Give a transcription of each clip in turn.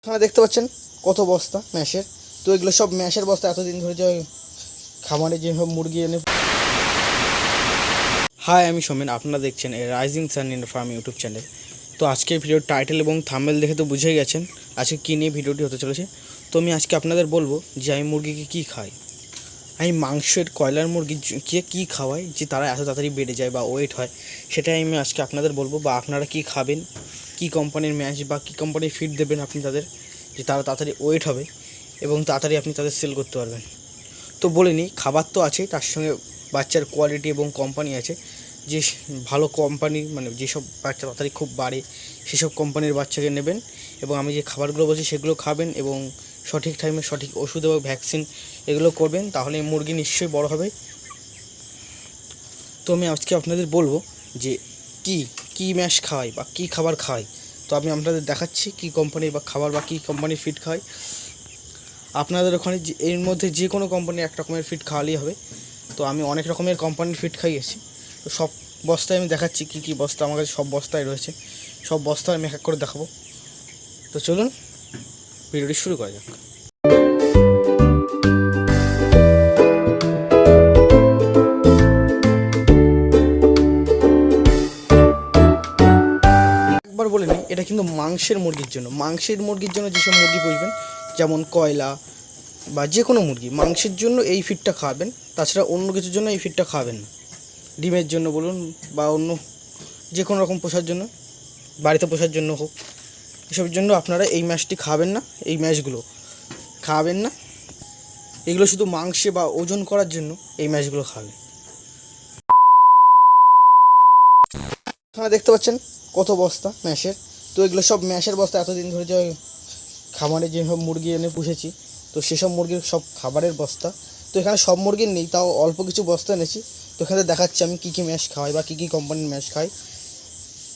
এখানে দেখতে পাচ্ছেন কত বস্তা ম্যাশের। তো এগুলো সব ম্যাশের বস্তা এতদিন ধরে যে খামারে যেসব মুরগি এনে। হাই, আমি সোমেন, আপনারা দেখছেন rising sun India farm YouTube channel. তো আজকের ভিডিওর টাইটেল এবং থাম্বনেল দেখে তো বুঝেই গেছেন আজকে কী নিয়ে ভিডিওটি হতে চলেছে। তো আমি আজকে আপনাদের বলবো যে আমি মুরগিকে কী খাই। আমি মাংসের কয়লার মুরগিকে কী খাওয়াই যে তারা এত তাড়াতাড়ি বেড়ে যায় বা ওয়েট হয়, সেটাই আমি আজকে আপনাদের বলবো। বা আপনারা কী খাবেন, কী কোম্পানির ম্যাশ বা কী কোম্পানির ফিড দেবেন আপনি তাদের, যে তারা তাড়াতাড়ি ওয়েট হবে এবং তাড়াতাড়ি আপনি তাদের সেল করতে পারবেন। তো বলে নিই, খাবার তো আছে, তার সঙ্গে বাচ্চার কোয়ালিটি এবং কোম্পানি আছে। যে ভালো কোম্পানি, মানে যেসব বাচ্চা তাড়াতাড়ি খুব বাড়ে সেসব কোম্পানির বাচ্চাকে নেবেন এবং আমি যে খাবারগুলো বলছি সেগুলো খাবেন এবং সঠিক টাইমে সঠিক ওষুধ এবং ভ্যাকসিন এগুলো করবেন, তাহলে মুরগি নিশ্চয়ই বড় হবে। তো আমি আজকে আপনাদের বলবো যে কী কী ম্যাশ খাওয়াই বা কী খাবার খাওয়াই। তো আমি আপনাদের দেখাচ্ছি কী কোম্পানির বা খাবার বা কী কোম্পানির ফিড খাওয়াই। আপনাদের ওখানে এর মধ্যে যে কোনো কোম্পানির এক রকমের ফিড খাওয়ালেই হবে। তো আমি অনেক রকমের কোম্পানির ফিড খাইয়েছি। তো সব বস্তায় আমি দেখাচ্ছি কী কী বস্তা আমার কাছে, সব বস্তায় রয়েছে, সব বস্তা আমি এক এক করে দেখাবো। তো চলুন ভিডিওটি শুরু করা যাক। একবার বলে নিই, এটা কিন্তু মাংসের মুরগির জন্য যেসব মুরগি পুষবেন, যেমন কয়লা বা যে কোনো মুরগি, মাংসের জন্য এই ফিডটা খাওয়াবেন। তাছাড়া অন্য কিছুর জন্য এই ফিডটা খাওয়াবেন না। ডিমের জন্য বলুন বা অন্য যে কোনো রকম পোষার জন্য, বাড়িতে পোষার জন্য হোক, এসবের জন্য আপনারা এই ম্যাশটি খাবেন না, এই ম্যাশগুলো খাবেন না। এগুলো শুধু মাংসে বা ওজন করার জন্য এই ম্যাশগুলো খাবেন। এখানে দেখতে পাচ্ছেন কত বস্তা ম্যাশের। তো এগুলো সব ম্যাশের বস্তা এতদিন ধরে যে খামারে যেসব মুরগি এনে পুষেছি, তো সেসব মুরগির সব খাবারের বস্তা। তো এখানে সব মুরগির নেই, তাও অল্প কিছু বস্তা এনেছি। তো এখানে দেখাচ্ছি আমি কী কী ম্যাশ খাওয়াই বা কী কী কোম্পানির ম্যাশ খাই।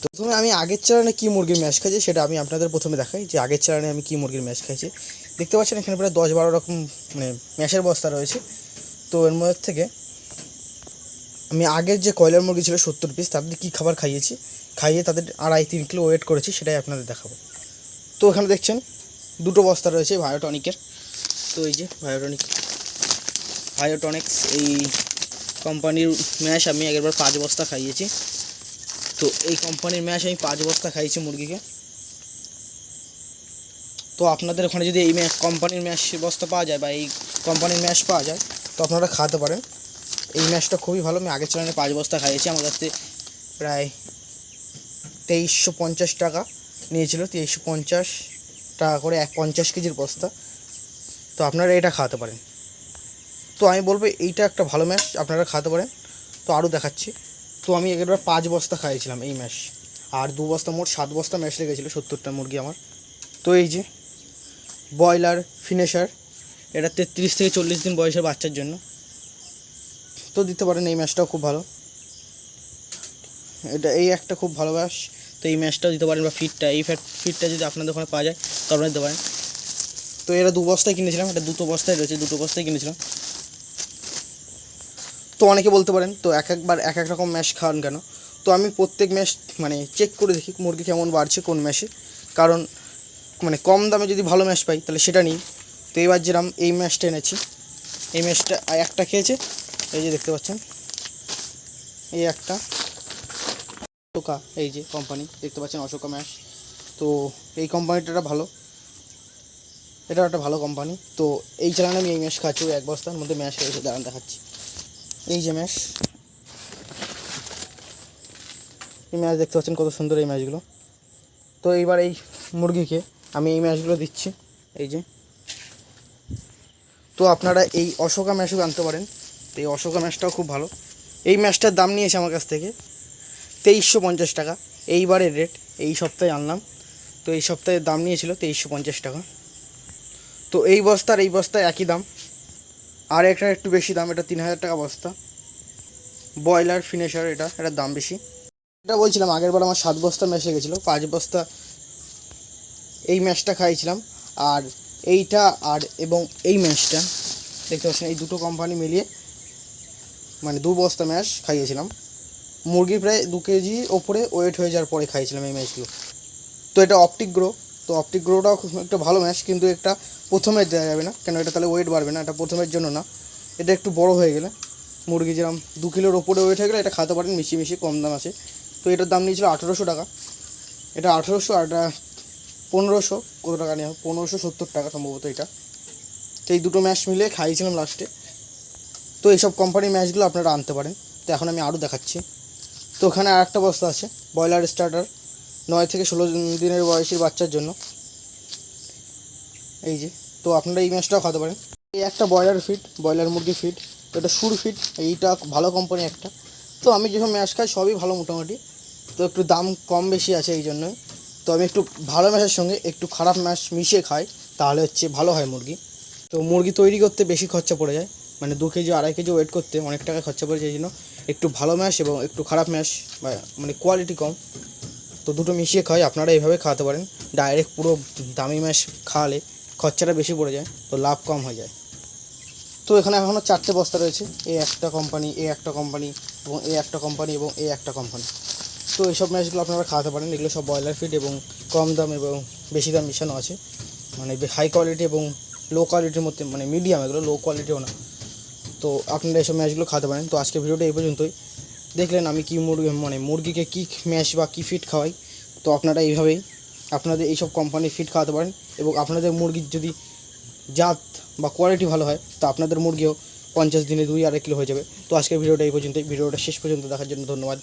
তো প্রথমে আমি আগের চালানে কী মুরগির ম্যাশ খাইছি সেটা আমি আপনাদের প্রথমে দেখাই, যে আগের চালানে আমি কী মুরগির ম্যাশ খাইছি। দেখতে পাচ্ছেন এখানে প্রায় 10-12 রকম মানে ম্যাশের বস্তা রয়েছে। তো এর মধ্যে থেকে আমি আগের যে কয়লার মুরগি ছিল 70 পিস, তাদের কী খাবার খাইয়েছি, খাইয়ে তাদের 2.5-3 কিলো ওয়েট করেছি, সেটাই আপনাদের দেখাবো। তো এখানে দেখছেন দুটো বস্তা রয়েছে ভায়োটনিকের। তো এই যে ভায়োটনিক্স এই কোম্পানির ম্যাশ আমি আগেরবার 5 বস্তা খাইয়েছি। তো এই কোম্পানির ম্যাশ আমি 5 বস্তা খাইয়েছি মুরগিকে। তো আপনাদের ওখানে যদি এই কোম্পানির ম্যাশ বস্তা পাওয়া যায় বা এই কোম্পানির ম্যাশ পাওয়া যায়, তো আপনারা খাওয়াতে পারেন। এই ম্যাশটা খুবই ভালো। আমি আগের চ্যানেলে 5 বস্তা খাইয়েছি, আমার কাছে প্রায় 2350 টাকা নিয়েছিল, 2350 টাকা করে 50 কেজির বস্তা। তো আপনারা এটা খাওয়াতে পারেন। তো আমি বলবো এইটা একটা ভালো ম্যাশ, আপনারা খাওয়াতে পারেন। তো আরও দেখাচ্ছি। তো আমি একবার 5 বস্তা খাইয়েছিলাম এই ম্যাশ, আর 2 বস্তা, মোট 7 বস্তা ম্যাশ লেগেছিলো 70টা মুরগি আমার। তো এই যে ব্রয়লার ফিনিশার, এটা 33 থেকে 40 দিন বয়সের বাচ্চার জন্য। তো দিতে পারেন, এই ম্যাশটাও খুব ভালো। এটা এই একটা খুব ভালো ম্যাশ। তো এই ম্যাশটাও দিতে পারেন, বা ফিডটা যদি আপনাদের ওখানে পাওয়া যায় তো আপনারা দিতে পারেন। তো এরা 2 বস্তায় কিনেছিলাম, এটা 2 বস্তায় রয়েছে, 2 বস্তায় কিনেছিলাম। তো অনেকে বলতে পারেন তো একবার এক এক রকম ম্যাশ খাওয়ান কেন। তো আমি প্রত্যেক ম্যাশ মানে চেক করে দেখি মুরগি কেমন বাড়ছে কোন ম্যাশে, কারণ মানে কম দামে যদি ভালো ম্যাশ পাই তাহলে সেটা নিই। তো এবার যেরকম এই ম্যাশটা এনেছি, এই ম্যাশটা একটা খেয়েছে, এই যে দেখতে পাচ্ছেন এই একটা অশোকা, এই যে কোম্পানি দেখতে পাচ্ছেন অশোকা ম্যাশ। তো এই কোম্পানিটা ভালো, এটা একটা ভালো কোম্পানি। তো এই চালানে আমি এই ম্যাশ খাচ্ছি, ওই 1 বস্তার মধ্যে ম্যাশ রয়েছে, দাঁড়ান দেখাচ্ছি। এই যে ম্যাশ, এই ম্যাশ দেখতে পাচ্ছেন কত সুন্দর এই ম্যাশগুলো। তো এইবার এই মুরগিকে আমি এই ম্যাশগুলো দিচ্ছি, এই যে। তো আপনারা এই অশোকা ম্যাশও আনতে পারেন। তো এই অশোকা ম্যাশটাও খুব ভালো। এই ম্যাশটার দাম নিয়েছে আমার কাছ থেকে 2350 টাকা, এইবারের রেট, এই সপ্তাহে আনলাম। তো এই সপ্তাহের দাম নিয়েছিল 2350 টাকা। তো এই বস্তায় একই দাম, আর একটা একটু বেশি দাম, এটা 3000 টাকা বস্তা। ব্রয়লার ফিনিশার, এটার দাম বেশি। এটা বলছিলাম আগেরবার আমার 7 বস্তা ম্যাশ লেগেছিলো, 5 বস্তা এই ম্যাশটা খাইয়েছিলাম। আর এইটা আর এবং এই ম্যাশটা দেখতে পাচ্ছেন, এই দুটো কোম্পানি মিলিয়ে মানে 2 বস্তা ম্যাশ খাইয়েছিলাম। মুরগি প্রায় 2 কেজি ওপরে ওয়েট হয়ে যাওয়ার পরে খাইয়েছিলাম এই ম্যাশগুলো। তো এটা অপটিক গ্রো, তো অপটিক গ্রোটাও একটা ভালো ম্যাশ, কিন্তু একটা প্রথমে দেওয়া যাবে না, কেন এটা তাহলে ওয়েট বাড়বে না, এটা প্রথমের জন্য না। এটা একটু বড় হয়ে গেলে, মুরগি যেরকম 2 কিলোর ওপরে ওয়েট হয়ে গেলে এটা খেতে পারেন, মিশিয়ে মিশিয়ে কম দাম আছে। তো এটার দাম নিয়েছিল 1800 টাকা, এটা 1800 আর এটা 1500, কত টাকা নেওয়া 1570 টাকা সম্ভবত এটা। তো এই দুটো ম্যাশ মিলে খাইয়েছিলাম লাস্টে। তো এইসব কোম্পানির ম্যাশগুলো আপনারা আনতে পারেন। তো এখন আমি আরও দেখাচ্ছি। তো ওখানে আর একটা বস্তা আছে ব্রয়লার স্টার্টার 9 থেকে 16 দিনের বয়সী বাচ্চার জন্য, এই যে। তো আপনারা এই ম্যাশটাও খাওয়াতে পারেন। এই একটা ব্রয়লার মুরগি ফিড, তো এটা সুর ফিড, এইটা ভালো কোম্পানি একটা। তো আমি যেসব ম্যাশ খাই সবই ভালো মোটামুটি, তো একটু দাম কম বেশি আছে এই জন্যই। তো আমি একটু ভালো ম্যাশের সঙ্গে একটু খারাপ ম্যাশ মিশিয়ে খাই, তাহলে হচ্ছে ভালো হয় মুরগি। তো মুরগি তৈরি করতে বেশি খরচা পড়ে যায়, মানে 2 কেজি 2.5 কেজি ওয়েট করতে অনেক টাকা খরচা পড়ে যায়। এই জন্য একটু ভালো ম্যাশ এবং একটু খারাপ ম্যাশ, মানে কোয়ালিটি কম, তো দুটো মিশিয়ে খাই। আপনারা এইভাবে খাওয়াতে পারেন। ডাইরেক্ট পুরো দামি ম্যাশ খাওয়ালে খরচাটা বেশি পড়ে যায়, তো লাভ কম হয়ে যায়। তো এখানে এখনও 4টে বস্তা রয়েছে, এ একটা কোম্পানি, এ একটা কোম্পানি এবং এ একটা কোম্পানি এবং এ একটা কোম্পানি। তো এইসব ম্যাশগুলো আপনারা খাওয়াতে পারেন। এগুলো সব ব্রয়লার ফিড এবং কম দাম এবং বেশি দাম মিশানো আছে, মানে হাই কোয়ালিটি এবং লো কোয়ালিটির মধ্যে, মানে মিডিয়াম, এগুলো লো কোয়ালিটিও না। তো আপনারা এইসব ম্যাশগুলো খাওয়াতে পারেন। তো আজকে ভিডিওটা এই পর্যন্তই। দেখলেন আমি কী মুরগিকে কী ম্যাশ বা কী ফিড খাওয়াই। তো আপনারা এইভাবেই আপনাদের এইসব কোম্পানির ফিড খাওয়াতে পারেন, এবং আপনাদের মুরগির যদি জাত বা কোয়ালিটি ভালো হয়, তো আপনাদের মুরগিও 50 দিনে 2-2.5 কিলো হয়ে যাবে। তো আজকের ভিডিওটা এই পর্যন্তই। ভিডিওটা শেষ পর্যন্ত দেখার জন্য ধন্যবাদ।